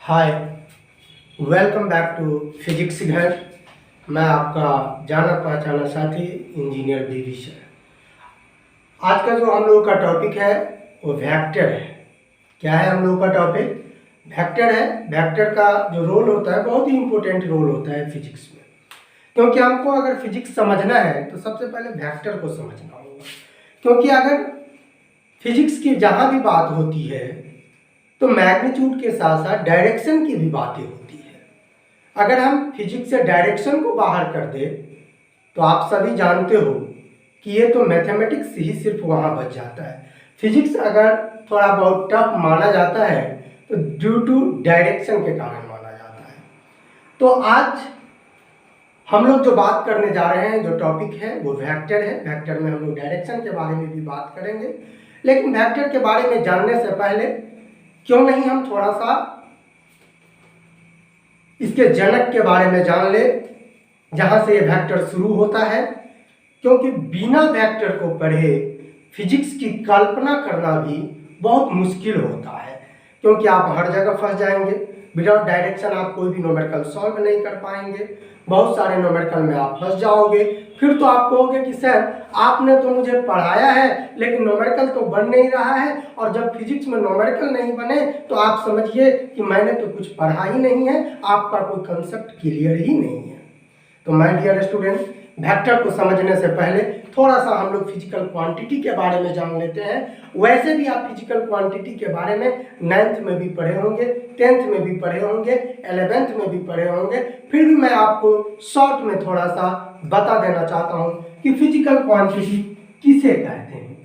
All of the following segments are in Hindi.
Hi, welcome back to physics घर। मैं आपका जाना पहचाना साथी इंजीनियर बीवी सर। आज का जो हम लोगों का टॉपिक है वो वेक्टर है। क्या है हम लोगों का टॉपिक? वेक्टर है। वेक्टर का जो रोल होता है बहुत ही इंपॉर्टेंट रोल होता है फिजिक्स में, क्योंकि हमको अगर फिजिक्स समझना है तो सबसे पहले वेक्टर को समझना होगा। क्योंकि अगर फिजिक्स की जहाँ भी बात होती है तो मैग्नीट्यूड के साथ साथ डायरेक्शन की भी बातें होती है। अगर हम फिजिक्स से डायरेक्शन को बाहर कर दे तो आप सभी जानते हो कि ये तो मैथमेटिक्स ही सिर्फ वहाँ बच जाता है। फिजिक्स अगर थोड़ा बहुत टफ माना जाता है तो ड्यू टू डायरेक्शन के कारण माना जाता है। तो आज हम लोग जो बात करने जा रहे हैं, जो टॉपिक है वो वेक्टर है। वेक्टर में हम लोग डायरेक्शन के बारे में भी बात करेंगे, लेकिन वेक्टर के बारे में जानने से पहले क्यों नहीं हम थोड़ा सा इसके जनक के बारे में जान ले, जहां से ये वेक्टर शुरू होता है। क्योंकि बिना वेक्टर को पढ़े फिजिक्स की कल्पना करना भी बहुत मुश्किल होता है, क्योंकि आप हर जगह फंस जाएंगे। विदाउट डायरेक्शन आप कोई भी न्यूमेरिकल सॉल्व नहीं कर पाएंगे। बहुत सारे न्यूमेरिकल में आप फंस जाओगे। फिर तो आप कहोगे कि सर आपने तो मुझे पढ़ाया है लेकिन न्यूमेरिकल तो बन नहीं रहा है, और जब फिजिक्स में न्यूमेरिकल नहीं बने तो आप समझिए कि मैंने तो कुछ पढ़ा ही नहीं है, आपका कोई कंसेप्ट क्लियर ही नहीं है। तो माय डियर स्टूडेंट, वेक्टर को समझने से पहले थोड़ा सा हम लोग फिजिकल क्वांटिटी के बारे में जान लेते हैं। वैसे भी आप फिजिकल क्वांटिटी के बारे में 9th में भी पढ़े होंगे, 10th में भी पढ़े होंगे, 11th में भी पढ़े होंगे। फिर भी मैं आपको शॉर्ट में थोड़ा सा बता देना चाहता हूं कि फिजिकल क्वांटिटी किसे कहते हैं।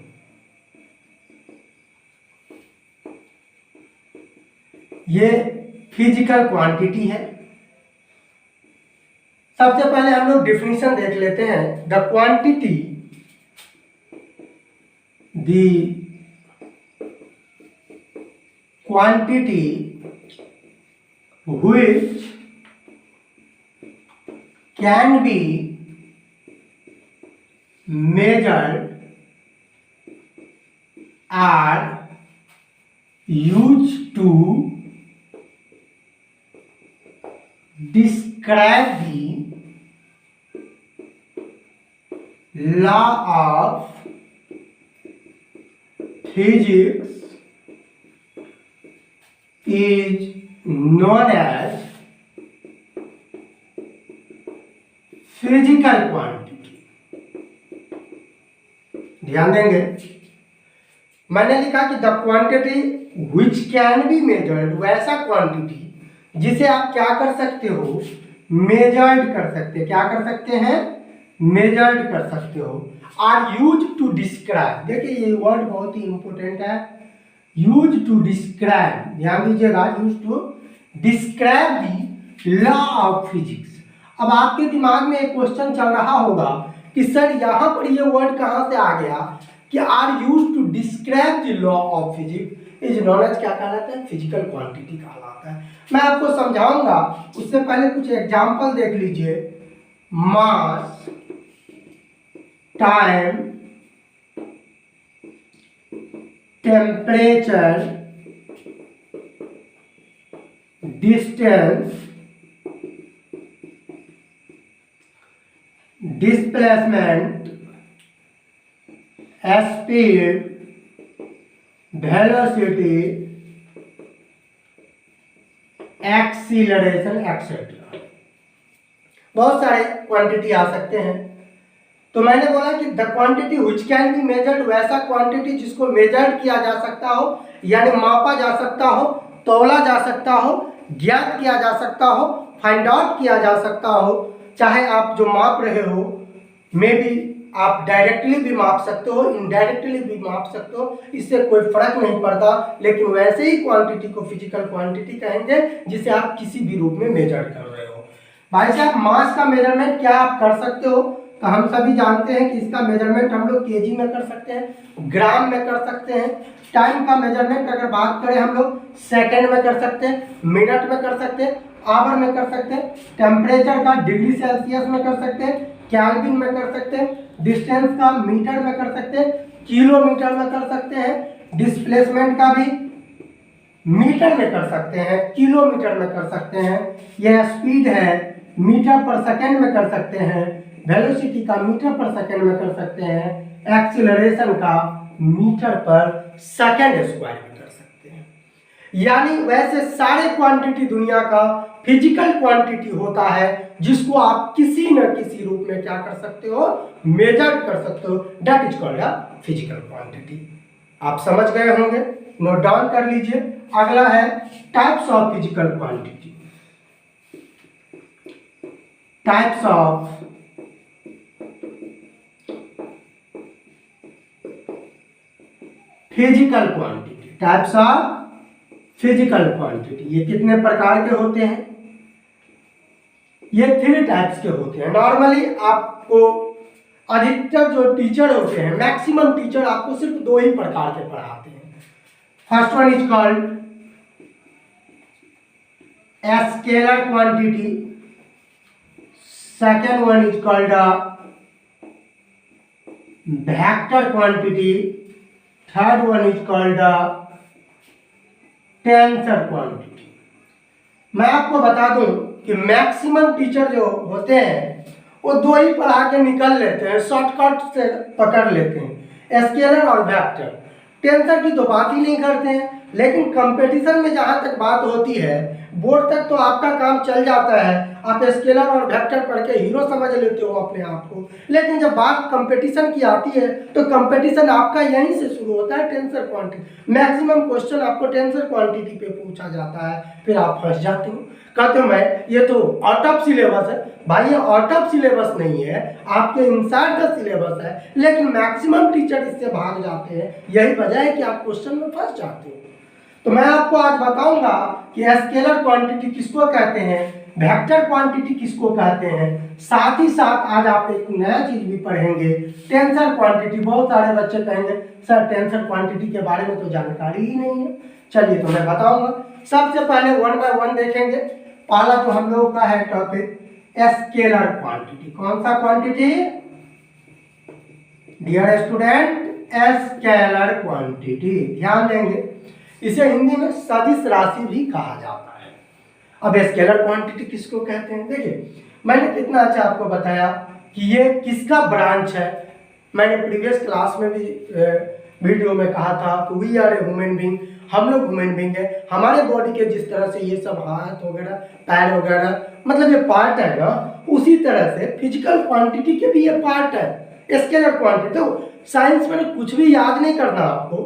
ये फिजिकल क्वांटिटी है। सबसे पहले हम लोग डिफिनीशन देख लेते हैं। The quantity which can be measured are used to describe the law of physics is known as physical quantity. ध्यान देंगे, मैंने लिखा कि the quantity which can be measured, वैसा क्वांटिटी जिसे आप क्या कर सकते हो, मेजर्ड कर सकते हैं। क्या कर सकते हैं? मेजर्ड कर सकते हो। आर यूज टू डिस्क्राइब, देखिए ये वर्ड बहुत ही इंपॉर्टेंट है, यूज टू डिस्क्राइब। ध्यान दीजिएगा, used to describe the law of physics. अब आपके दिमाग में एक क्वेश्चन चल रहा होगा कि सर यहाँ पर ये वर्ड कहाँ से आ गया कि are used to describe the law of physics is known as क्या कहलाता है? फिजिकल क्वांटिटी कहलाता है। मैं आपको समझाऊंगा, उससे पहले कुछ एग्जांपल देख लीजिए। Mass, time, temperature, distance, displacement, speed, velocity, acceleration etcetera. बहुत सारे क्वांटिटी आ सकते हैं। तो मैंने बोला कि the quantity which can be measured, वैसा क्वांटिटी जिसको मेजर्ड किया जा सकता हो, यानी मापा जा सकता हो, तौला जा सकता हो, ज्ञात किया जा सकता हो, फाइंड आउट किया जा सकता हो। चाहे आप जो माप रहे हो मे बी आप डायरेक्टली भी माप सकते हो, इनडायरेक्टली भी माप सकते हो, इससे कोई फर्क नहीं पड़ता। लेकिन वैसे ही क्वांटिटी को फिजिकल क्वांटिटी कहेंगे जिसे आप किसी भी रूप में मेजर कर रहे हो। भाई साहब, मास का मेजरमेंट क्या आप कर सकते हो? तो हम सभी जानते हैं कि इसका मेजरमेंट हम लोग केजी में कर सकते हैं, ग्राम में कर सकते हैं। टाइम का मेजरमेंट अगर बात करें हम लोग सेकंड में कर सकते हैं, मिनट में कर सकते हैं, आवर में कर सकते हैं। टेम्परेचर का डिग्री सेल्सियस में कर सकते हैं, केल्विन में कर सकते हैं। डिस्टेंस का मीटर में कर सकते हैं, किलोमीटर में कर सकते हैं। डिस्प्लेसमेंट का भी मीटर में कर सकते हैं, किलोमीटर में कर सकते हैं, यह स्पीड है मीटर पर सेकेंड में कर सकते हैं, वेलोसिटी का मीटर पर सेकेंड में कर सकते हैं, एक्सीलरेशन का मीटर पर सेकेंड स्क्वायर में कर सकते हैं। यानी वैसे सारे क्वांटिटी दुनिया का फिजिकल क्वांटिटी होता है जिसको आप किसी न किसी रूप में क्या कर सकते हो, मेजर कर सकते हो, that is called a physical quantity. आप समझ गए होंगे, नोट डाउन कर लीजिए। अगला है types of physical quantity. Types of physical quantity, types of physical quantity. ये कितने प्रकार के होते हैं? ये 3 टाइप्स के होते हैं। नॉर्मली आपको अधिकतर जो टीचर होते हैं, मैक्सिमम टीचर आपको सिर्फ 2 ही प्रकार के पढ़ाते हैं। First one is called scalar quantity, second one is called vector quantity, third one is called tensor quantity. मैं आपको बता दूं कि मैक्सिमम टीचर जो होते हैं वो 2 ही पढ़ा के निकल लेते हैं, शॉर्टकट से पकड़ लेते हैं, स्केलर और वेक्टर। टेंसर की तो बात ही नहीं करते हैं। लेकिन कंपटीशन में जहां तक बात होती है, बोर्ड तक तो आपका काम चल जाता है, आप स्केलर और वेक्टर पढ़ के हीरो समझ लेते हो अपने आप को। लेकिन जब बात कंपटीशन की आती है तो कंपटीशन आपका यहीं से शुरू होता है, टेंसर क्वांटिटी। मैक्सिमम क्वेश्चन आपको टेंसर क्वांटिटी पे पूछा जाता है, फिर आप फंस जाते हो, कहते हो मैं ये तो आउट ऑफ सिलेबस है। भाई ये आउट ऑफ सिलेबस नहीं है, आपके इनसाइड द सिलेबस है, लेकिन मैक्सिमम टीचर इससे भाग जाते हैं। यही वजह है कि आप क्वेश्चन में फंस जाते हो। तो मैं आपको आज बताऊंगा कि स्केलर क्वांटिटी किसको कहते हैं, वेक्टर क्वांटिटी किसको कहते हैं। साथ ही साथ आज आप एक नया चीज भी पढ़ेंगे, टेंसर क्वांटिटी। बहुत सारे बच्चे कहेंगे सर टेंसर क्वांटिटी के बारे में तो जानकारी ही नहीं है। चलिए तो मैं बताऊंगा। सबसे पहले 1 बाय 1 देखेंगे। पहला जो हम लोगों का है टॉपिक स्केलर क्वांटिटी। कौन सा quantity dear student? Scalar quantity. ध्यान देंगे, इसे हिंदी में सदिश राशि भी कहा जाता है। अब स्केलर क्वांटिटी किसको कहते हैं? देखिए मैंने कितना अच्छा आपको बताया कि ये किसका ब्रांच है। मैंने प्रीवियस क्लास में भी वीडियो में कहा था कि we are a human being, हम लोग ह्यूमन बीइंग है। हमारे बॉडी के जिस तरह से ये सब हाथ वगैरह, पैर वगैरह, मतलब ये पार्ट है ना, उसी तरह से फिजिकल क्वांटिटी के भी ये पार्ट है स्केलर क्वांटिटी। तो साइंस में कुछ भी याद नहीं करना, आपको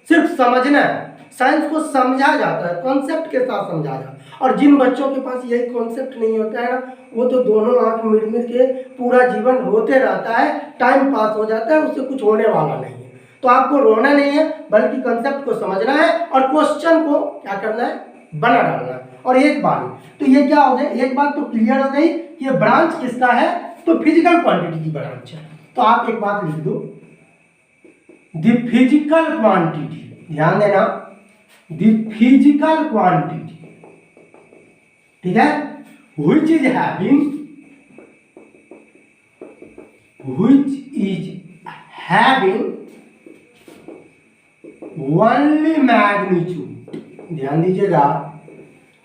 सिर्फ समझना है। साइंस को समझा जाता है, कॉन्सेप्ट के साथ समझा जाता है। और जिन बच्चों के पास यही कॉन्सेप्ट नहीं होता है ना, वो तो दोनों आंख मिट मिट के पूरा जीवन रोते रहता है, टाइम पास हो जाता है, उससे कुछ होने वाला नहीं है। तो आपको रोना नहीं है, बल्कि कॉन्सेप्ट को समझना है और क्वेश्चन को क्या करना है, बना डालना है। और एक बात तो ये क्या हो गया, एक बात तो क्लियर हो गई कि ये ब्रांच किसका है, तो फिजिकल क्वांटिटी की ब्रांच है। तो आप एक बात लिख दो, द फिजिकल क्वांटिटी। ध्यान देना, द फिजिकल क्वांटिटी, ठीक है, which is having only magnitude। ध्यान दीजिएगा,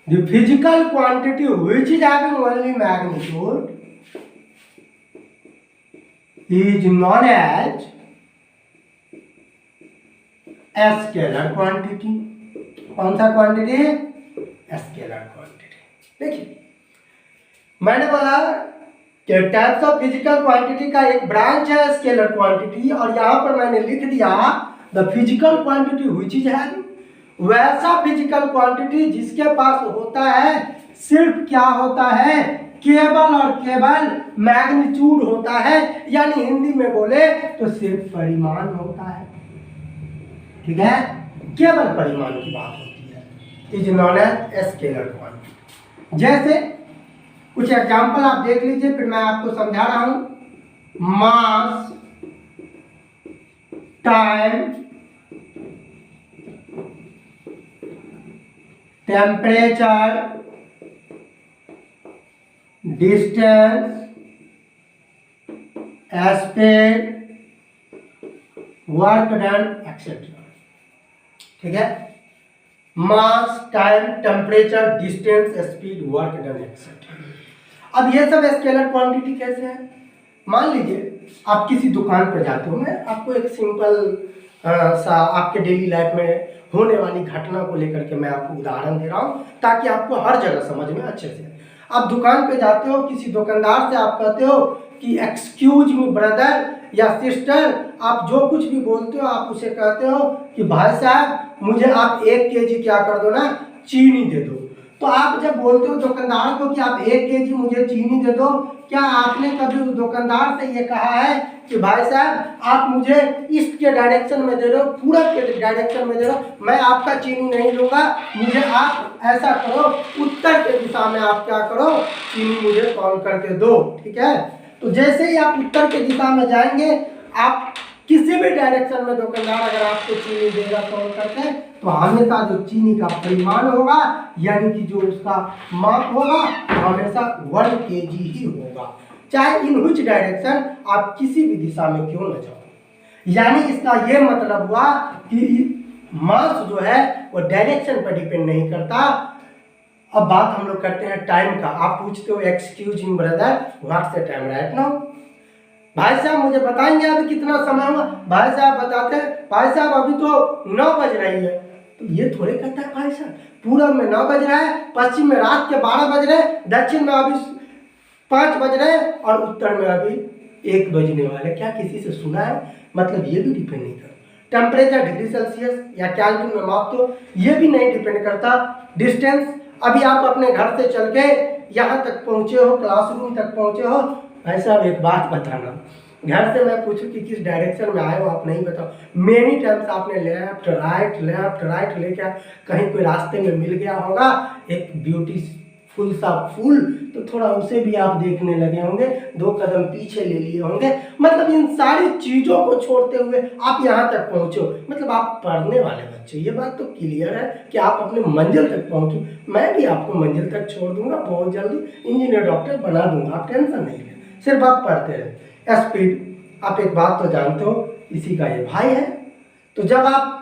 the physical quantity which is having only magnitude is known as scalar quantity. कौन सा क्वांटिटी? Scalar quantity. देखिए मैंने बोला कि टाइप्स ऑफ फिजिकल क्वांटिटी का एक ब्रांच है स्केलर क्वांटिटी, और यहां पर मैंने लिख दिया the physical quantity which is having, वैसा फिजिकल क्वांटिटी जिसके पास होता है सिर्फ क्या होता है, केवल और केवल मैग्नीट्यूड होता है। यानी हिंदी में बोले तो सिर्फ परिमाण होता है, ठीक है, केवल परिमाण की बात होती है। Is known as scalar quantity. जैसे कुछ एग्जांपल आप देख लीजिए, फिर मैं आपको समझा रहा हूं। Mass, time, temperature, distance, speed, work done, etcetera. ठीक है, mass, time, temperature, distance, speed, work done etcetera. अब ये सब स्केलर क्वांटिटी कैसे है? मान लीजिए आप किसी दुकान पर जाते हो, मैं आपको एक सिंपल सा आपके डेली लाइफ में होने वाली घटना को लेकर के मैं आपको उदाहरण दे रहा हूँ ताकि आपको हर जगह समझ में अच्छे से। आप दुकान पे जाते हो, किसी दुकानदार से आप कहते हो कि एक्सक्यूज मी ब्रदर या सिस्टर, आप जो कुछ भी बोलते हो आप उसे कहते हो कि भाई साहब मुझे आप 1 kg क्या कर दो ना, चीनी दे दो। तो आप जब बोलते हो दुकानदार को कि आप 1 kg मुझे चीनी दे दो, क्या आपने कभी उस दुकानदार से ये कहा है कि भाई साहब आप मुझे ईस्ट के डायरेक्शन में दे दो, पूरब के डायरेक्शन में दे दो, मैं आपका चीनी नहीं लूँगा, मुझे आप ऐसा करो उत्तर के दिशा में आप क्या करो, चीनी मुझे कॉल करके दो। ठीक है, तो जैसे ही आप उत्तर के दिशा में जाएंगे, आप किसी भी डायरेक्शन में दुकानदार अगर आपको चीनी देगा कॉल करके, तो हमेशा जो चीनी का परिमाण होगा यानी कि जो उसका माप होगा हमेशा 1 kg ही होगा, चाहे इन विच डायरेक्शन आप किसी भी दिशा में क्यों न जाओ। यानी इसका ये मतलब हुआ कि मास जो है वो डायरेक्शन पर डिपेंड नहीं करता। अब बात हम लोग करते हैं टाइम का। आप पूछते हो excuse me brother what's the time right now, भाई साहब मुझे बताएंगे अभी कितना समय हुआ? भाई साहब बताते हैं, भाई साहब अभी तो 9 बज रही है। तो ये थोड़े कहता है भाई साहब पूरब में 9 बज रहा है, पश्चिम में रात के 12 बज रहे, दक्षिण में अभी 5 बज रहे और उत्तर में अभी 1 बजने वाले। क्या किसी से सुना है? मतलब ये भी डिपेंड नहीं करता। टेम्परेचर डिग्री सेल्सियस या केल्विन में माप दो, ये भी नहीं डिपेंड करता। डिस्टेंस, अभी आप अपने घर से चल के यहाँ तक पहुँचे हो, क्लासरूम तक पहुँचे हो, भाई साहब एक बात बताना, घर से मैं पूछूं कि किस डायरेक्शन में आए हो, आप नहीं बताओ। मेनी टाइम्स आपने लेफ्ट राइट लेके कहीं कोई रास्ते में मिल गया होगा एक ब्यूटीफुल सा फूल, तो थोड़ा उसे भी आप देखने लगे होंगे, 2 कदम पीछे ले लिए होंगे। मतलब इन सारी चीज़ों को छोड़ते हुए आप यहाँ तक पहुँचो, मतलब आप पढ़ने वाले बच्चे। ये बात तो क्लियर है कि आप अपने मंजिल तक पहुँचो, मैं भी आपको मंजिल तक छोड़ दूंगा, बहुत जल्दी इंजीनियर डॉक्टर बना दूंगा, आप टेंशन नहीं लें, सिर्फ आप पढ़ते रहे। स्पीड, आप एक बात तो जानते हो इसी का ये भाई है, तो जब आप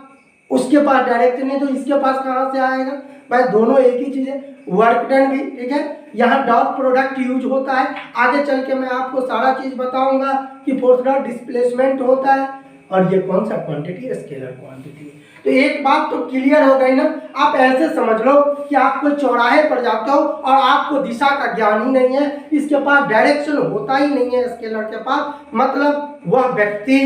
उसके पास डायरेक्शन नहीं तो इसके पास कहाँ से आएगा? भाई दोनों एक ही चीज़ है। वर्क डन भी ठीक है, यहाँ डॉट प्रोडक्ट यूज होता है, आगे चल के मैं आपको सारा चीज़ बताऊंगा कि फोर्स डॉट डिस्प्लेसमेंट होता है, और ये कौन सा क्वांटिटी? Scalar quantity. तो एक बात तो क्लियर हो गई ना। आप ऐसे समझ लो कि आप कोई चौराहे पर जाते हो और आपको दिशा का ज्ञान ही नहीं है, इसके पास डायरेक्शन होता ही नहीं है स्केलर के पास, मतलब वह व्यक्ति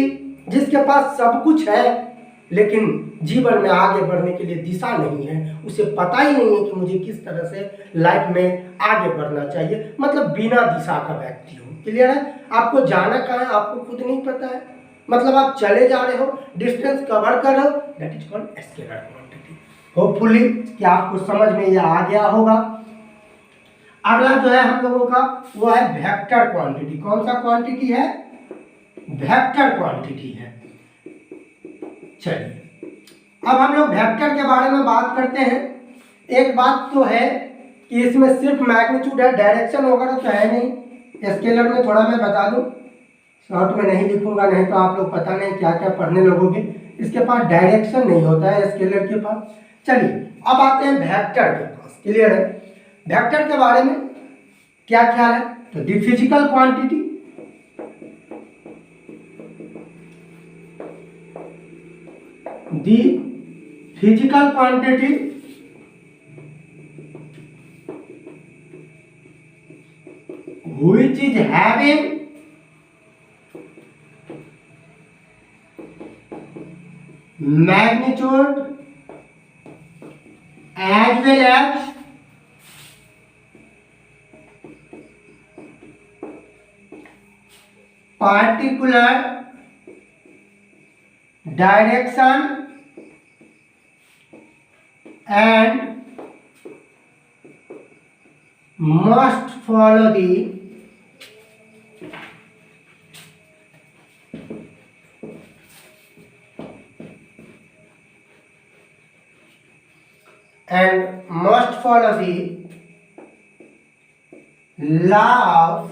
जिसके पास सब कुछ है लेकिन जीवन में आगे बढ़ने के लिए दिशा नहीं है, उसे पता ही नहीं है कि मुझे किस तरह से लाइफ में आगे बढ़ना चाहिए, मतलब बिना दिशा का व्यक्ति हो। क्लियर है? आपको जाना कहाँ है आपको खुद नहीं पता है, मतलब आप चले जा रहे हो, डिस्टेंस कवर कर रहे हो, that is called scalar quantity. Hopefully कि आपको समझ में यह आ गया होगा। अगला जो है हम लोगों का वो है वेक्टर क्वांटिटी। कौन सा क्वांटिटी है? वेक्टर क्वांटिटी है। चलिए अब हम लोग वेक्टर के बारे में बात करते हैं। एक बात तो है कि इसमें सिर्फ मैग्नीट्यूड है, डायरेक्शन वगैरह तो है नहीं। स्केलर में थोड़ा मैं बता दूं, शॉर्ट में नहीं लिखूंगा, नहीं तो आप लोग पता नहीं क्या क्या पढ़ने लगोगे। इसके पास डायरेक्शन नहीं होता है स्केलर के पास। चलिए अब आते हैं वेक्टर के पास। क्लियर है? वेक्टर के बारे में क्या ख्याल है? तो the physical quantity, the physical quantity which is having magnitude as well as particular direction and must follow the law of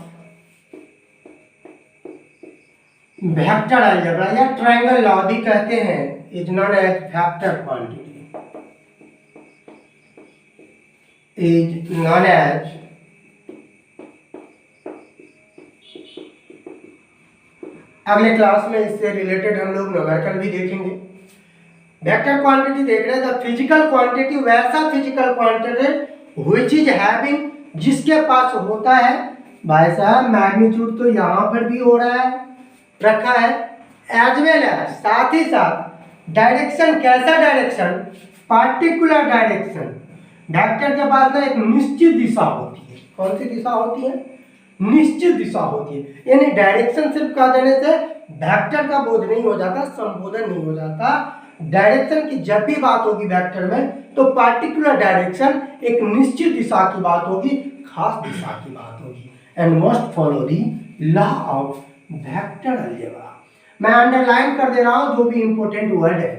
vector algebra या ट्रायंगल लॉ भी कहते हैं, is known as vector quantity. is known as अगले क्लास में इससे रिलेटेड हम लोग न्यूमेरिकल भी देखेंगे। वेक्टर क्वांटिटी देख रहे हैं, द फिजिकल क्वांटिटी वैसा physical quantity which is having, जिसके पास होता है भाई साहब मैग्नीट्यूड तो यहाँ पर भी हो रहा है रखा है, एज वेल एज साथ ही साथ डायरेक्शन, कैसा डायरेक्शन, पार्टिकुलर डायरेक्शन। वेक्टर के पास ना एक निश्चित दिशा होती है, कौन सी दिशा होती है, निश्चित दिशा होती है, यानी डायरेक्शन सिर्फ कह देने से वेक्टर का बोध नहीं हो जाता, संबोधन नहीं हो जाता। डायरेक्शन की जब भी बात होगी वेक्टर में तो पार्टिकुलर डायरेक्शन एक निश्चित दिशा की बात होगी, खास दिशा की बात होगी। And must follow the law of vector algebra. मैं अंडरलाइन कर दे रहा हूं जो भी इंपॉर्टेंट वर्ड है।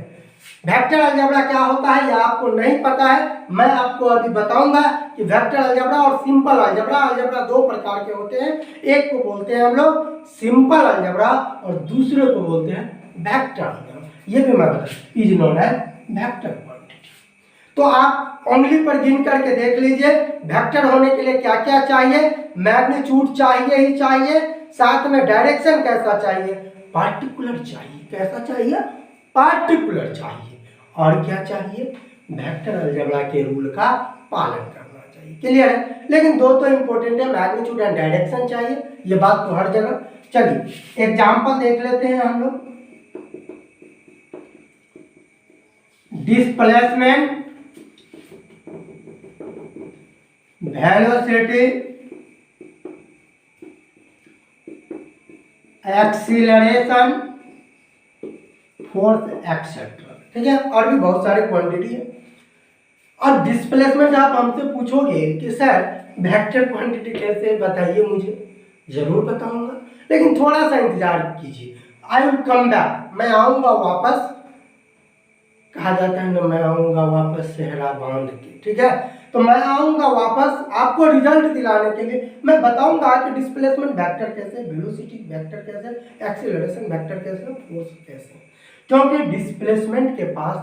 वेक्टर अलजेब्रा क्या होता है ये आपको नहीं पता है, मैं आपको अभी बताऊंगा कि वेक्टर अलजेब्रा और सिंपल अलजेब्रा, अलजेब्रा दो प्रकार के होते हैं, एक को बोलते हैं हम लोग सिंपल अलजेब्रा और दूसरे को बोलते हैं वेक्टर अलजेब्रा। ये भी मैं बता is known as vector quantity. तो आप उंगली पर गिन करके देख लीजिए वेक्टर होने के लिए क्या क्या चाहिए। मैग्नीट्यूड चाहिए ही चाहिए, साथ में डायरेक्शन कैसा चाहिए, पार्टिकुलर चाहिए, कैसा चाहिए, पार्टिकुलर चाहिए, और क्या चाहिए, वेक्टर अलजेब्रा के रूल का पालन करना चाहिए। क्लियर है, लेकिन दो तो इंपॉर्टेंट है, मैग्नीट्यूड एंड डायरेक्शन चाहिए, ये बात तो हर जगह। चलिए एग्जांपल देख लेते हैं हम लोग। Displacement, velocity, acceleration, force etcetera, ठीक है, और भी बहुत सारे क्वांटिटी है। और डिस्प्लेसमेंट आप हमसे पूछोगे कि सर वेक्टर क्वांटिटी कैसे, बताइए मुझे, जरूर बताऊंगा, लेकिन थोड़ा सा इंतजार कीजिए। आई विल कम बैक, मैं आऊंगा वापस, कहा जाता है ना मैं आऊंगा वापस सेहरा बांध के, ठीक है, तो मैं आऊंगा वापस आपको रिजल्ट दिलाने के लिए। मैं बताऊंगा कि डिस्प्लेसमेंट वेक्टर कैसे, वेलोसिटी वेक्टर कैसे, एक्सीलरेशन वेक्टर कैसे, फोर्स कैसे, क्योंकि डिस्प्लेसमेंट के पास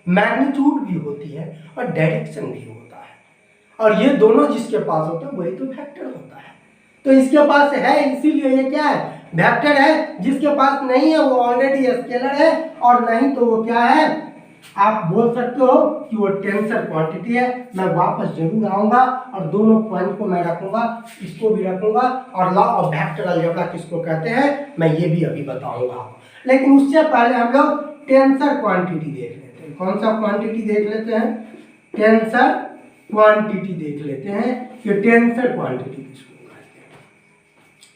मैग्नीट्यूड भी होती है और डायरेक्शन भी होता है, और ये दोनों जिसके पास होता है वही तो वेक्टर होता है। तो इसके पास है, इसीलिए ये क्या है, वेक्टर है। जिसके पास नहीं है वो ऑलरेडी स्केलर है, और नहीं तो वो क्या है, आप बोल सकते हो कि वो टेंसर क्वांटिटी है। मैं वापस जरूर आऊंगा और दोनों पॉइंट को मैं रखूंगा, इसको भी रखूंगा, और लॉ ऑफ वेक्टर अलजेब्रा किसको कहते हैं मैं ये भी अभी बताऊंगा। लेकिन उससे पहले हम लोग टेंसर क्वांटिटी देख लेते हैं। कौन सा क्वांटिटी देख लेते हैं, टेंसर क्वांटिटी देख लेते हैं कि टेंसर क्वांटिटी किसको कहते हैं।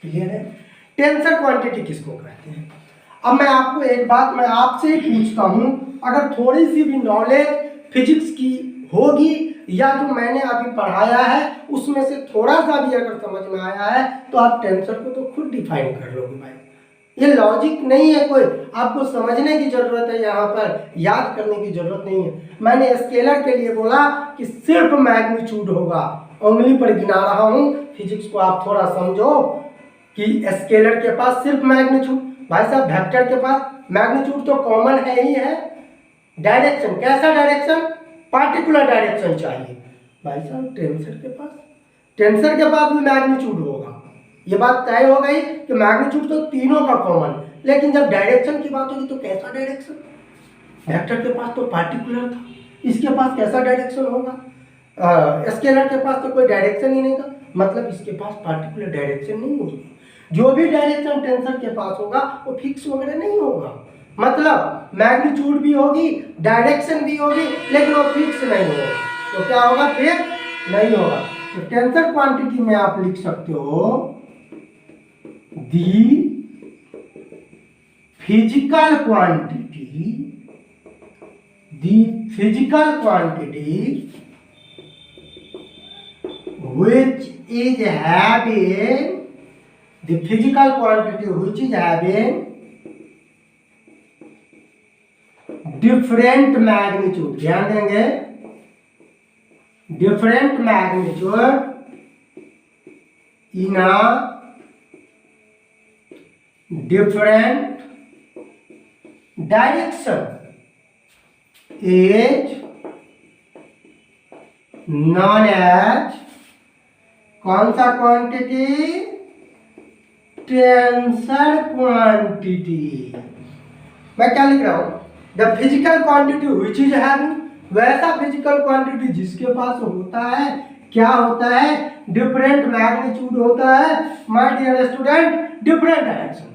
क्लियर है, टेंसर क्वांटिटी किसको कहते हैं। अब मैं आपको एक बात मैं आपसे ही पूछता हूं, अगर थोड़ी सी भी नॉलेज फिजिक्स की होगी या जो मैंने अभी पढ़ाया है उसमें से थोड़ा सा भी अगर समझ में आया है तो आप टेंसर को तो खुद डिफाइन कर लोगे भाई। ये लॉजिक नहीं है, कोई आपको समझने की जरूरत है, यहाँ पर याद करने की जरूरत नहीं है। मैंने स्केलर के लिए बोला कि सिर्फ मैग्नीट्यूड होगा, उंगली पर गिना रहा हूँ। फिजिक्स को आप थोड़ा समझो कि स्केलर के पास सिर्फ मैग्नीट्यूड, भाई साहब वेक्टर के पास मैग्नीट्यूड तो कॉमन है ही है। डायरेक्शन, कैसा डायरेक्शन, पार्टिकुलर डायरेक्शन चाहिए, भाई साहब टेंसर के पास भी मैग्नीट्यूड होगा। ये बात तय हो गई कि मैग्नीट्यूड तो तीनों का कॉमन, लेकिन जब डायरेक्शन की बात होगी तो कैसा डायरेक्शन, वेक्टर के पास तो पार्टिकुलर था, इसके पास कैसा डायरेक्शन होगा, स्केलर के पास तो कोई डायरेक्शन ही नहीं था, मतलब इसके पास पार्टिकुलर डायरेक्शन नहीं होगी। जो भी डायरेक्शन टेंसर के पास होगा वो फिक्स वगैरह नहीं होगा, मतलब मैग्नीट्यूड भी होगी, डायरेक्शन भी होगी, लेकिन वो फिक्स नहीं होगा। तो क्या होगा, फिक्स नहीं होगा। तो टेंसर क्वांटिटी में आप लिख सकते हो the physical quantity which is having the physical quantity which is having different magnitude, ध्यान देंगे, different magnitude in a different direction is known as कौन सा क्वांटिटी, टेंसर क्वांटिटी। मैं क्या लिख रहा हूं, the physical quantity which is having, वैसा फिजिकल क्वांटिटी जिसके पास होता है, क्या होता है, डिफरेंट मैग्नीट्यूड होता है my dear student, different direction.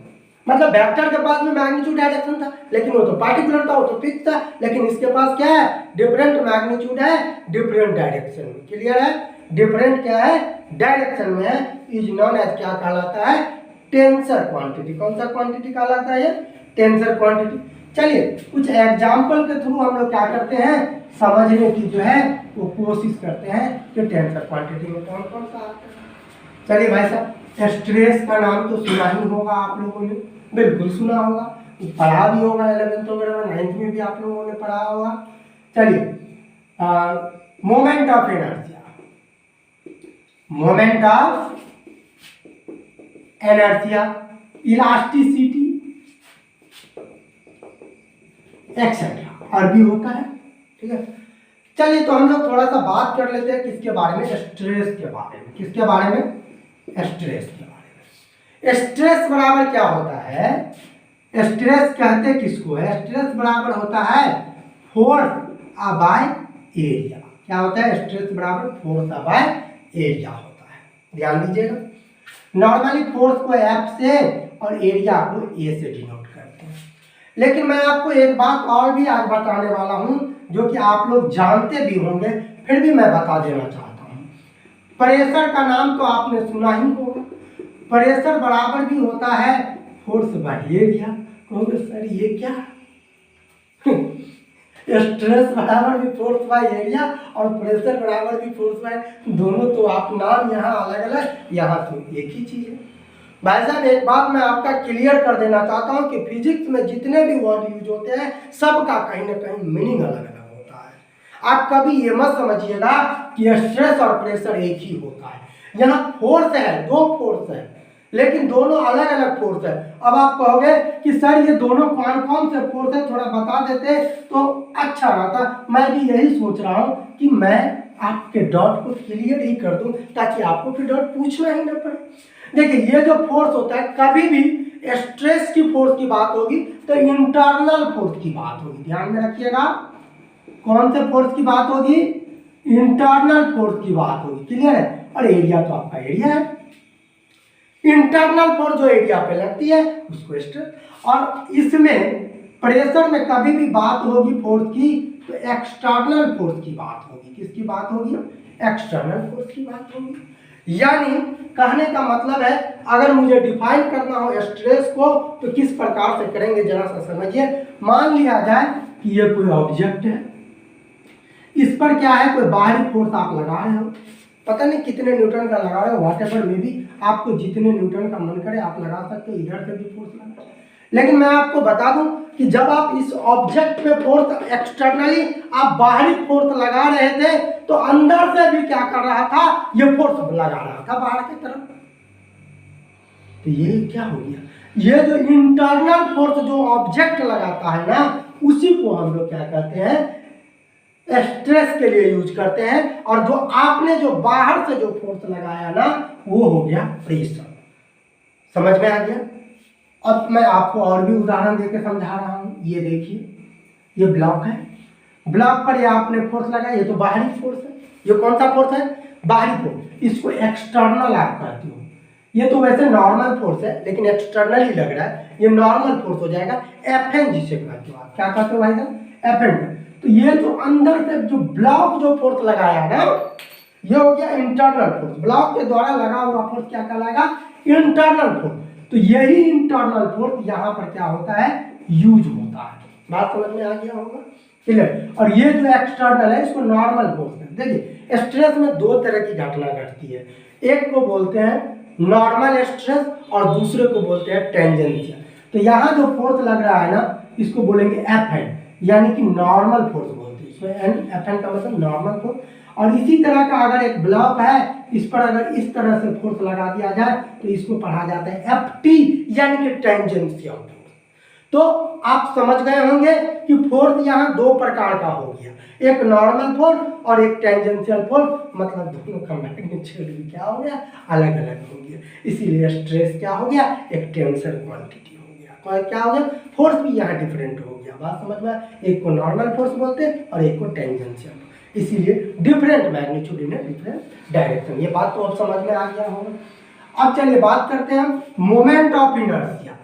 मतलब वेक्टर के पास में मैग्नीट्यूड डायरेक्शन था, लेकिन वो तो पार्टिकुलर था, वो तो फिक्स था, लेकिन इसके पास क्या है, डिफरेंट मैग्नीट्यूड है, डिफरेंट डायरेक्शन में। क्लियर है, डिफरेंट क्या है, डायरेक्शन में है, इज नॉन एज क्या कहलाता है, टेंसर क्वांटिटी। कौन सा क्वांटिटी कहलाता है, टेंसर क्वांटिटी। चलिए कुछ एग्जाम्पल के थ्रू हम लोग क्या करते हैं, समझने की जो है वो कोशिश करते हैं कि टेंसर क्वांटिटी में कौन कौन सा आता है। चलिए भाई साहब, स्ट्रेस का नाम तो सुना ही होगा आप लोगों ने, बिल्कुल सुना होगा, पढ़ा भी होगा 11th वगैरह में, 9th में भी आप लोगों ने पढ़ा होगा। चलिए, moment of inertia, moment of inertia, elasticity etcetera और भी होता है। ठीक है, चलिए तो हम लोग थोड़ा सा बात कर लेते हैं किसके बारे में, स्ट्रेस के बारे में। किसके बारे में, स्ट्रेस के बारे में। स्ट्रेस बराबर क्या होता है, स्ट्रेस कहते किसको है, स्ट्रेस बराबर होता है फोर्स बाय एरिया। क्या होता है, स्ट्रेस बराबर फोर्स बाय एरिया होता है, ध्यान दीजिएगा। नॉर्मली फोर्स को एफ से और एरिया को ए से डिनोट करते हैं, लेकिन मैं आपको एक बात और भी आज बताने वाला हूं जो कि आप लोग जानते भी होंगे, फिर भी मैं बता देना चाहता हूं। प्रेशर का नाम तो आपने सुना ही होगा, प्रेशर बराबर भी होता है फोर्स बाय एरिया। कहोगे सर ये क्या स्ट्रेस बराबर भी फोर्स बाय एरिया और प्रेशर बराबर भी फोर्स बाय, दोनों तो आप नाम यहाँ अलग अलग, यहाँ तो एक ही चीज है। भाई साहब एक बात मैं आपका क्लियर कर देना चाहता हूँ कि फिजिक्स में जितने भी वर्ड यूज होते हैं सबका कहीं ना कहीं मीनिंग अलग अलग होता है। आप कभी ये मत समझिएगा कि स्ट्रेस और प्रेशर एक ही होता है। यहाँ फोर्स है, दो फोर्स है, लेकिन दोनों अलग अलग फोर्स है। अब आप कहोगे कि सर ये दोनों कौन कौन से फोर्स है, थोड़ा बता देते तो अच्छा रहता। मैं भी यही सोच रहा हूँ कि मैं आपके डाउट को क्लियर ही कर दूं ताकि आपको फिर डाउट पूछना ही ना पड़े। देखिए ये जो फोर्स होता है, कभी भी स्ट्रेस की फोर्स की बात होगी तो इंटरनल फोर्स की बात होगी, ध्यान में रखिएगा। कौन से फोर्स की बात होगी, इंटरनल फोर्स की बात होगी। क्लियर है, और एरिया तो आपका एरिया है, इंटरनल फोर्स जो एरिया पे लगती है उसको स्ट्रेस। और इसमें प्रेशर में कभी भी बात होगी फोर्स की तो एक्सटर्नल फोर्स की बात होगी। किसकी बात होगी, एक्सटर्नल फोर्स की बात होगी। यानी कहने का मतलब है, अगर मुझे डिफाइन करना हो स्ट्रेस को तो किस प्रकार से करेंगे जरा सा समझिए। मान लिया जाए कि ये कोई ऑब्जेक्ट है, इस पर क्या है, कोई बाहरी फोर्स आप लगा रहे हो, पता नहीं कितने न्यूटन का लगा रहे हो, व्हाटएवर में भी आपको जितने न्यूटन का मन करे आप लगा सकते हो, इधर से भी फोर्स लगा। लेकिन मैं आपको बता दूं कि जब आप इस ऑब्जेक्ट पे फोर्स एक्सटर्नली आप बाहरी फोर्स लगा रहे थे तो अंदर से भी क्या कर रहा था, ये फोर्स लगा रहा था बाहर की तरफ। तो ये क्या हो गया, ये जो इंटरनल फोर्स जो ऑब्जेक्ट लगाता है ना, उसी को हम लोग क्या कहते हैं, स्ट्रेस के लिए यूज करते हैं। और जो आपने जो बाहर से जो फोर्स लगाया ना, वो हो गया प्रेशर। समझ में आ गया। अब मैं आपको और भी उदाहरण देकर समझा रहा हूं। ये देखिए, ये ब्लॉक है, ब्लॉक पर ये आपने फोर्स लगाया, ये तो बाहरी फोर्स है। ये कौन सा फोर्स है, बाहरी फोर्स, इसको एक्सटर्नल आप कहते हो। ये तो वैसे नॉर्मल फोर्स है लेकिन एक्सटर्नल ही लग रहा है, ये नॉर्मल फोर्स हो जाएगा, एफएन जिसे कहते हो आप। क्या कहते हो भाई साहब, एफएन। तो ये जो अंदर से जो ब्लॉक जो फोर्स लगाया ना, ये हो गया इंटरनल फोर्स। ब्लॉक के द्वारा लगा हुआ फोर्स क्या कहलाएगा, इंटरनल फोर्स। तो यही इंटरनल फोर्स यहाँ पर क्या होता है, यूज होता है। बात समझ में आ गया होगा, क्लियर। और ये जो एक्सटर्नल है इसको नॉर्मल फोर्स है। देखिए स्ट्रेस में दो तरह की घटना घटती है, एक को बोलते हैं नॉर्मल स्ट्रेस और दूसरे को बोलते हैं टेंजेंशियल। तो यहाँ जो फोर्स लग रहा है ना, इसको बोलेंगे एफएन, यानी कि नॉर्मल फोर्स बोलते हैं। इसमें एफएन का मतलब नॉर्मल फोर्स। और इसी तरह का अगर एक ब्लॉक है, इस पर अगर इस तरह से फोर्स लगा दिया जाए तो इसको पढ़ा जाता है एफटी, यानी कि टेंजेंशियल फोर्स। तो आप समझ गए होंगे कि फोर्स यहाँ दो प्रकार का हो गया, एक नॉर्मल फोर्स और एक टेंजेंशियल फोर्स, मतलब दोनों का मैग्नीट्यूड भी क्या हो गया, अलग अलग हो गया। इसीलिए स्ट्रेस क्या हो गया, एक टेंसर क्वांटिटी हो गया। क्या हो गया, फोर्स भी यहाँ डिफरेंट हो गया। बात समझ में, एक को नॉर्मल फोर्स बोलते हैं और एक को टेंजेंशियल, इसीलिए different magnitude in different direction. ये बात तो अब समझ में आ गया होगा। अब चलिए बात करते हैं हम मोमेंट ऑफ इनर्शिया।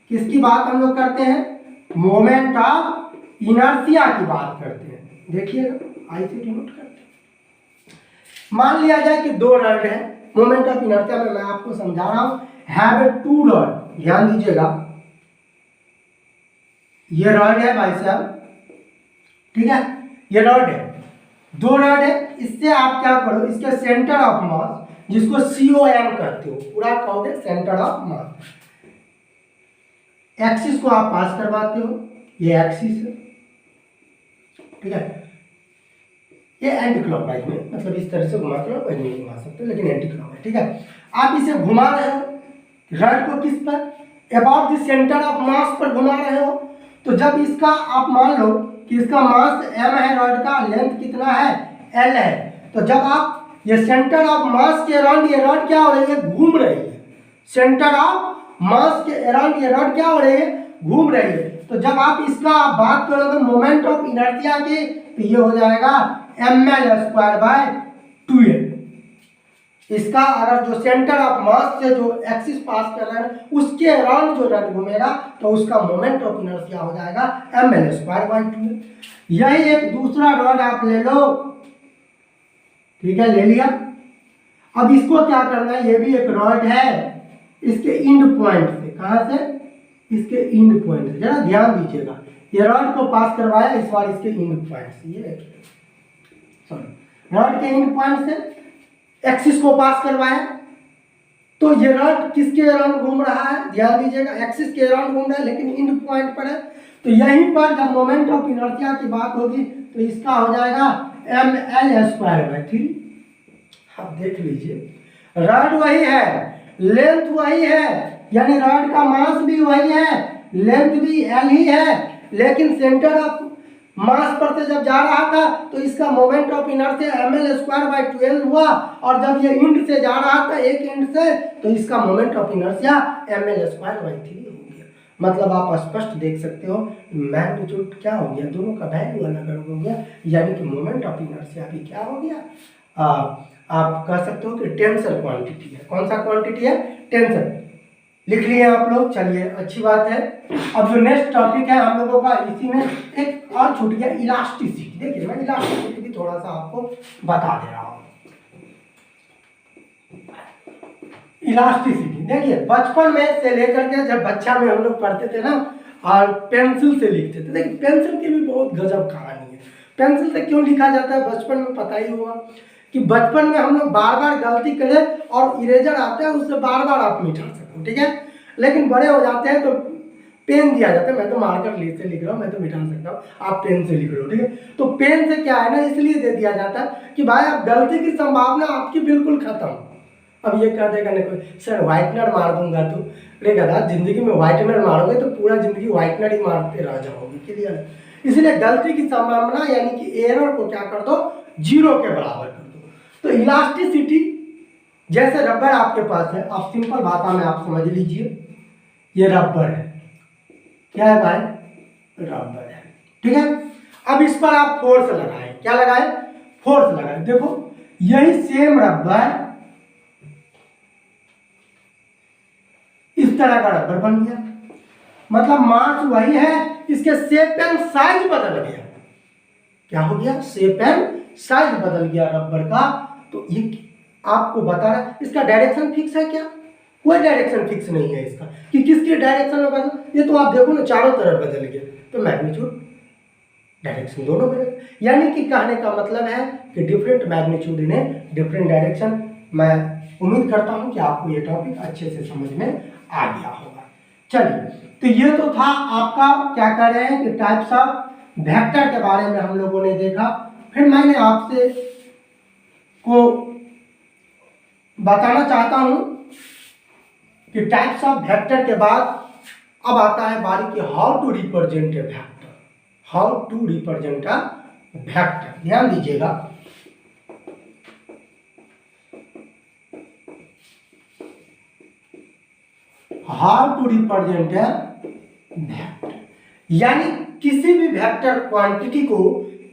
किसकी बात हम लोग करते हैं, मोमेंट ऑफ इनर्शिया की बात करते हैं। देखिएगा आईसी नोट करते हैं। मान लिया जाए कि दो रॉड है, मोमेंट ऑफ इनर्शिया में मैं आपको समझा रहा हूं, हैव ए टू रॉड, ध्यान दीजिएगा, ये रॉड है भाई साहब, ठीक है, ये रॉड है, दो रॉड है, इससे आप क्या करो, इसके सेंटर ऑफ मास, जिसको COM कहते हो, पूरा कहोगे सेंटर ऑफ मास, एक्सिस को आप पास करवाते हो, ये एक्सिस है, ठीक है, ये एंटी क्लॉकवाइज में, मतलब इस तरह से घुमा क्लॉकवाइज नहीं घुमा सकते, लेकिन एंटी क्लॉकवाइज, ठीक है। आप इसे घुमा रहे हो, रॉड को किस पर, about the centre of mass पर घुमा रहे हो। तो जब इसका आप मान लो कि इसका मास m है, रॉड का लेंथ कितना है, l है, तो जब आप ये सेंटर ऑफ मास के अराउंड ये रॉड क्या हो रही है, घूम रही है, सेंटर ऑफ मास के अराउंड ये रॉड क्या हो रही है, घूम रही है। तो जब आप इसका बात करोगे मोमेंट ऑफ इनर्शिया की, तो ये हो जाएगा ml²/2l। इसका अगर जो सेंटर ऑफ मास से जो एक्सिस पास कर रहा है उसके अराउंड जो रॉड घूमेगा, तो उसका मोमेंट ऑफ इनर्शिया हो जाएगा ml²/2l। यही एक दूसरा रॉड आप ले लो, ठीक है, ले लिया। अब इसको क्या करना है, ये भी एक रॉड है, इसके इंड पॉइंट से, कहां से, इसके इंड पॉइंट से, जरा ध्यान दीजिएगा, ये रॉड को पास करवाया इस बार इसके इंड पॉइंट से, ये सॉरी रॉड के इंड पॉइंट से एक्सिस को पास करवाया, तो ये रॉड किसके अराउंड घूम रहा है, ध्यान दीजिएगा, एक्सिस के अराउंड घूम रहा है, लेकिन इंड पॉइंट पर है। तो यहीं पर जब मोमेंट ऑफ इनर्शिया की बात होगी, तो इसका हो जाएगा ml²/3। आप देख लीजिए, रॉड वही है, लेंथ वही है, यानी रॉड का मास भी वही है, लेंथ भी l ही है, लेकिन सेंटर ऑफ मास पर से जब जा रहा था तो इसका मोमेंट ऑफ इनर्शिया ml²/2l हुआ, और जब ये इंड से जा रहा था एक इंड से, तो इसका मोमेंट ऑफ इनर्शिया ml²/3 हो गया। मतलब आप स्पष्ट देख सकते हो मैग्नीट्यूड क्या हो गया, दोनों का वैल्यू अलग अलग हो गया, यानी कि मोमेंट ऑफ इनर्शिया भी क्या हो गया, आप कह सकते हो कि टेंसर क्वांटिटी है। कौन सा क्वांटिटी है, टेंसर, लिख लिए आप लोग, चलिए अच्छी बात है। अब जो नेक्स्ट टॉपिक है हम लोगों का, इसी में एक और छूट गया, इलास्टिसिटी। देखिए मैं इलास्टिसिटी भी थोड़ा सा आपको बता दे रहा हूँ। इलास्टिसिटी देखिए, बचपन में से लेकर के जब बच्चा में हम लोग पढ़ते थे ना, और पेंसिल से लिखते थे। देखिए पेंसिल की भी बहुत गजब कहानी है। पेंसिल से क्यों लिखा जाता है, बचपन में पता ही होगा कि बचपन में हम लोग बार बार गलती करें और इरेजर आता है उससे बार बार आप मिटा सको, ठीक है। लेकिन बड़े हो जाते हैं तो पेन दिया जाता है, मैं तो मार्कर से लिख रहा हूँ, मैं तो मिटा सकता हूँ, आप पेन से लिख रहे हो, ठीक है। तो पेन से क्या है ना, इसलिए दे दिया जाता है कि भाई आप गलती की संभावना आपकी बिल्कुल खत्म। अब ये कह देगा ना कोई, सर व्हाइटनर मार दूंगा तो, अरे गधा, जिंदगी में व्हाइटनर मारोगे तो पूरा जिंदगी व्हाइटनर ही मारते रह जाओगे, क्लियर। इसलिए गलती की संभावना यानी कि एरर को क्या कर दो, 0 के बराबर कर दो। तो इलास्टिसिटी, जैसे रबर आपके पास है, आप सिंपल भाषा में आप समझ लीजिए, ये रबर है, क्या है भाई, रबर है, ठीक है। अब इस पर आप फोर्स लगाए, क्या लगाए, फोर्स लगाए। देखो यही सेम रबर इस तरह का रबर बन गया, मतलब मास वही है, इसके शेप एंड साइज बदल गया। क्या हो गया, शेप एंड साइज बदल गया रबर का। तो ये आपको बता रहा है, इसका डायरेक्शन फिक्स है क्या, कोई डायरेक्शन फिक्स नहीं है इसका कि किसकी डायरेक्शन में बदल, ये तो आप देखो ना चारों तरफ बदल गया, तो मैग्नीट्यूड डायरेक्शन दोनों बदल, यानी कि कहने का मतलब है कि different magnitude in different direction. मैं उम्मीद करता हूं कि आपको ये टॉपिक अच्छे से समझ में आ गया होगा। चलिए, तो ये तो था आपका, क्या कह रहे हैं कि टाइप्स ऑफ वेक्टर के बारे में हम लोगों ने देखा। फिर मैंने आपसे को बताना चाहता हूं कि टाइप्स ऑफ वेक्टर के बाद अब आता है बारी की how to represent a vector. How to represent a vector, ध्यान दीजिएगा। How to represent a vector, यानी किसी भी वेक्टर क्वांटिटी को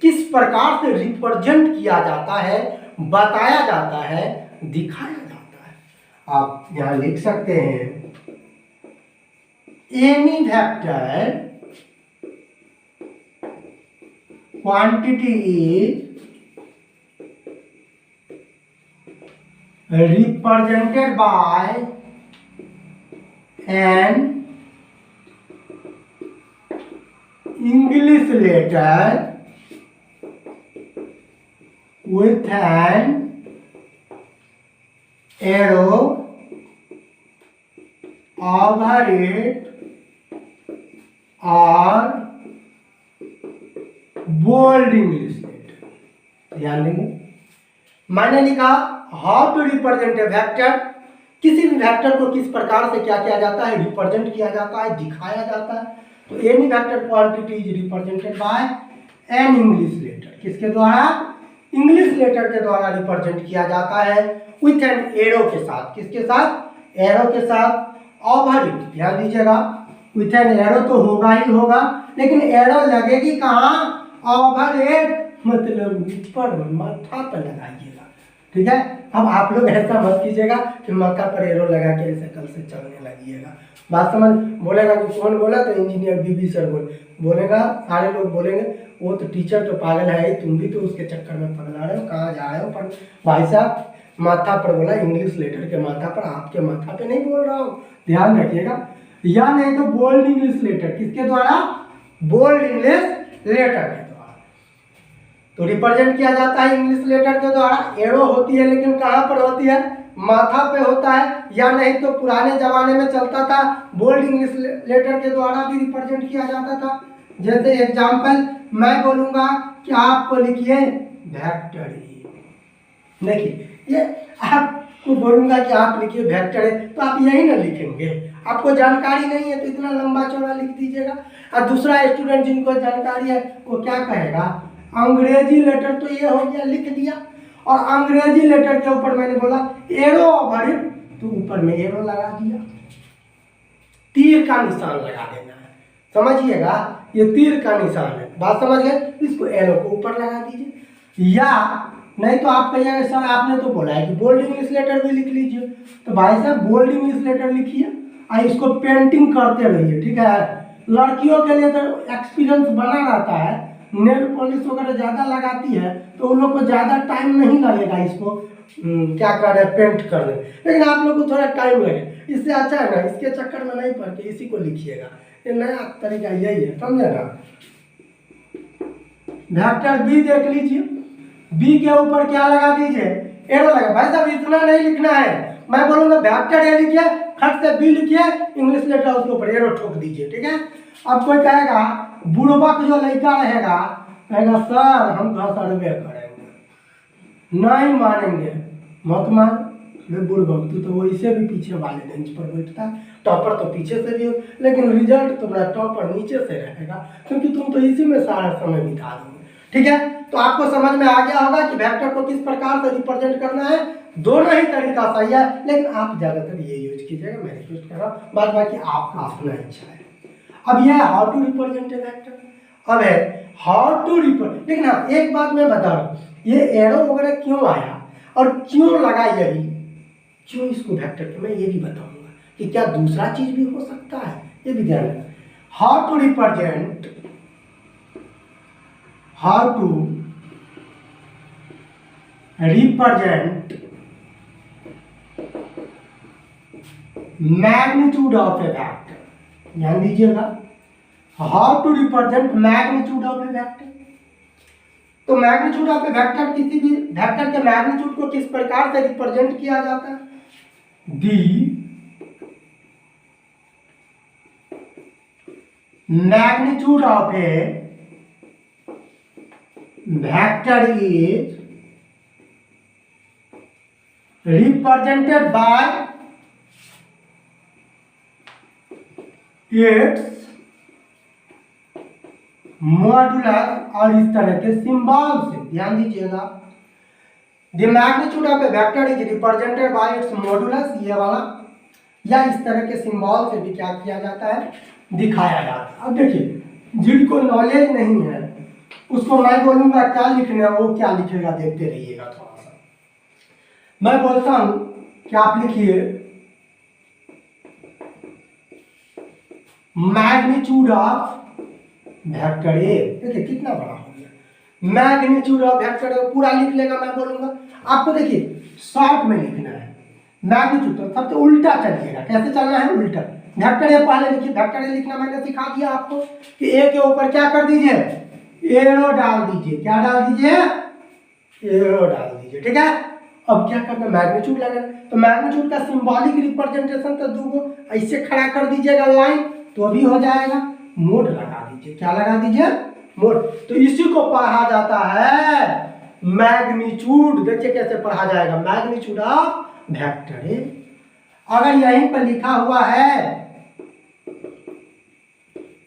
किस प्रकार से रिप्रेजेंट किया जाता है, बताया जाता है, दिखाया जाता है। आप यहां लिख सकते हैं any vector quantity is represented by an English letter with an arrow over it or bold English letter। ध्यान देंगे, मैंने लिखा how to represent a vector, किसी भी वेक्टर को किस प्रकार से क्या किया जाता है, रिप्रेजेंट किया जाता है, दिखाया जाता है। तो any vector quantity is represented by an English letter, किसके द्वारा, इंग्लिश लेटर के द्वारा रिप्रेजेंट किया जाता है, विथ एन एरो के साथ, किसके साथ, एरो के साथ, ओवर इट, ध्यान दीजिएगा, विथ एन एरो तो होगा ही होगा, लेकिन एरो लगेगी कहाँ, ओवर इट, मतलब ऊपर माथा पर लगाइएगा, ठीक है। अब आप लोग ऐसा मत कीजिएगा कि माथा पर एरो लगा के ऐसे कल से चलने लगिएगा। बात समझ, बोलेगा कि कौन बोला, तो इंजीनियर बीबी सर बोलेगा, सारे लोग बोलेंगे वो तो टीचर तो पागल है, तुम भी तो उसके चक्कर में पगला रहे हो, कहाँ जा रहे हो। पर भाई साहब माथा पर बोला, इंग्लिश लेटर के माथा पर, आपके माथा पे नहीं बोल रहा हूँ, ध्यान रखिएगा। या नहीं तो बोल्ड इंग्लिश लेटर, किसके द्वारा, बोल्ड इंग्लिश लेटर के द्वारा तो रिप्रेजेंट किया जाता है इंग्लिश लेटर के द्वारा। एरो होती है लेकिन कहाँ पर होती है, माथा पे होता है, या नहीं तो पुराने जमाने में चलता था बोल्ड इंग्लिश लेटर के द्वारा भी रिप्रेजेंट किया जाता था। जैसे एग्जांपल मैं बोलूंगा कि आपको लिखिए वेक्टर ए, देखिए ये आपको बोलूंगा कि आप लिखिए वेक्टर ए, तो आप यही ना लिखेंगे, आपको जानकारी नहीं है तो इतना लंबा चौड़ा लिख दीजिएगा। और दूसरा स्टूडेंट जिनको जानकारी है वो क्या कहेगा, अंग्रेजी लेटर तो ये हो गया, लिख दिया, और अंग्रेजी लेटर के ऊपर मैंने बोला एरो ओवर इट, तो ऊपर में एरो लगा दिया, तीर का निशान लगा देना है, समझिएगा, ये तीर का निशान है, बात समझ गए, इसको एरो को ऊपर लगा दीजिए। या नहीं तो आप कहिएगा सर आपने तो बोला है कि बोल्ड इंग्लिश लेटर भी लिख लीजिए, तो भाई साहब बोल्ड इंग्लिश लेटर लिखिए और इसको पेंटिंग करते रहिए, ठीक है। लड़कियों के लिए तो एक्सपीरियंस बना रहता है, नेल पॉलिश वगैरह ज़्यादा लगाती है तो उन लोग को ज़्यादा टाइम नहीं लगेगा इसको क्या कर रहे हैं, पेंट कर रहे हैं, लेकिन आप लोग को थोड़ा टाइम लगे, इससे अच्छा है ना, इसके चक्कर में नहीं पड़ के इसी को लिखिएगा, ये नया तरीका यही है, समझे ना। वेक्टर बी देख लीजिए, बी के ऊपर क्या लगा दीजिए, एरो लगा। भाई साहब इतना नहीं लिखना है, मैं बोलूँगा वेक्टर ए लिखिए, खट से बी लिखिए, इंग्लिश लेटर उसके ऊपर एरो ठोक दीजिए, ठीक है। अब कोई कहेगा बुड़बक जो लड़का रहेगा, कहेगा सर हम तो सर्वे करेंगे, नहीं मानेंगे, मत मान, बुड़बक तू तो वैसे भी पीछे वाले बेंच पर बैठता है, टॉपर तो पीछे से भी हो, लेकिन रिजल्ट तुम्हारा टॉपर नीचे से रहेगा क्योंकि तुम तो इसी में सारा समय बिता दोगे, ठीक है। तो आपको समझ में आ गया होगा कि वेक्टर को किस प्रकार से रिप्रेजेंट करना है, दोनों ही तरीका सही है, लेकिन आप ज्यादातर ये यूज कीजिएगा, मैं रिक्वेस्ट कर रहा हूँ, बाद बाकी आपका अपना इच्छा है। अब यह है how to represent a vector. अब है हाउ टू रिप्रेजेंट, लेकिन हाँ एक बात मैं बता रहा हूँ, ये एरो वगैरह क्यों आया और क्यों लगा, यही क्यों इसको वेक्टर के, मैं ये भी बताऊंगा कि क्या दूसरा चीज भी हो सकता है, ये भी ध्यान रखना। How to represent, how to represent magnitude of a vector, ध्यान दीजिएगा, how to represent magnitude of a vector. तो मैग्नीट्यूड ऑफ ए वेक्टर, किसी भी वेक्टर के मैग्नीट्यूड को किस प्रकार से रिप्रेजेंट किया जाता है, दी magnitude of a vector is represented by it's modulus, और इस तरह के सिंबल से ध्यान दीजिएगा, the magnitude of a vector is represented bye it's modulus, ये वाला, या इस तरह के सिंबल से भी क्या किया जाता है, दिखाया जाता है। अब देखिए जिनको नॉलेज नहीं है उसको मैं बोलूंगा क्या लिखना है, वो क्या लिखेगा देखते रहिएगा थोड़ा सा। मैं बोलता हूं कि आप लिखिए मैग्नीट्यूड ऑफ वेक्टर ए, देखिए कितना बड़ा हो गया, मैग्नीट्यूड ऑफ वेक्टर ए पूरा लिख लेगा, मैं बोलूंगा आपको देखिए शॉर्ट में लिखना है मैग्नीट्यूड, तो सबसे उल्टा चलिएगा, कैसे चलना है, उल्टा। वेक्टर ए पहले लिखिए, वेक्टर ए लिखना मैंने सिखा दिया आपको कि ए के ऊपर क्या कर दीजिए, एरो डाल दीजिए, क्या डाल दीजिए, एरो डाल दीजिए, ठीक है। अब क्या करना, मैग्नीट्यूड लगाना, तो मैग्नीट्यूड का सिंबॉलिक रिप्रेजेंटेशन तो दूगो ऐसे खड़ा कर दीजिएगा लाइन, तो अभी हो जाएगा, मोड लगा दीजिए, क्या लगा दीजिए, मोड। तो इसी को पढ़ा जाता है मैग्नीट्यूड, देखिए कैसे पढ़ा जाएगा, मैग्नीट्यूड ऑफ वेक्टर ए। अगर यहीं पर लिखा हुआ है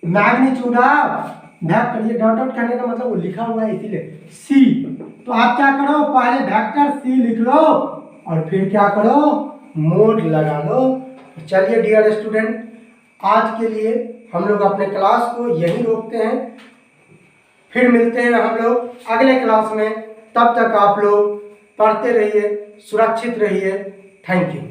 मैग्नीट्यूड ऑफ वेक्टर, ये डॉट डॉट करने का मतलब वो लिखा हुआ है इसीलिए सी, तो आप क्या करो, पहले वेक्टर सी लिख लो और फिर क्या करो, मोड लगा लो। चलिए डियर स्टूडेंट, आज के लिए हम लोग अपने क्लास को यहीं रोकते हैं, फिर मिलते हैं हम लोग अगले क्लास में। तब तक आप लोग पढ़ते रहिए, सुरक्षित रहिए। Thank you.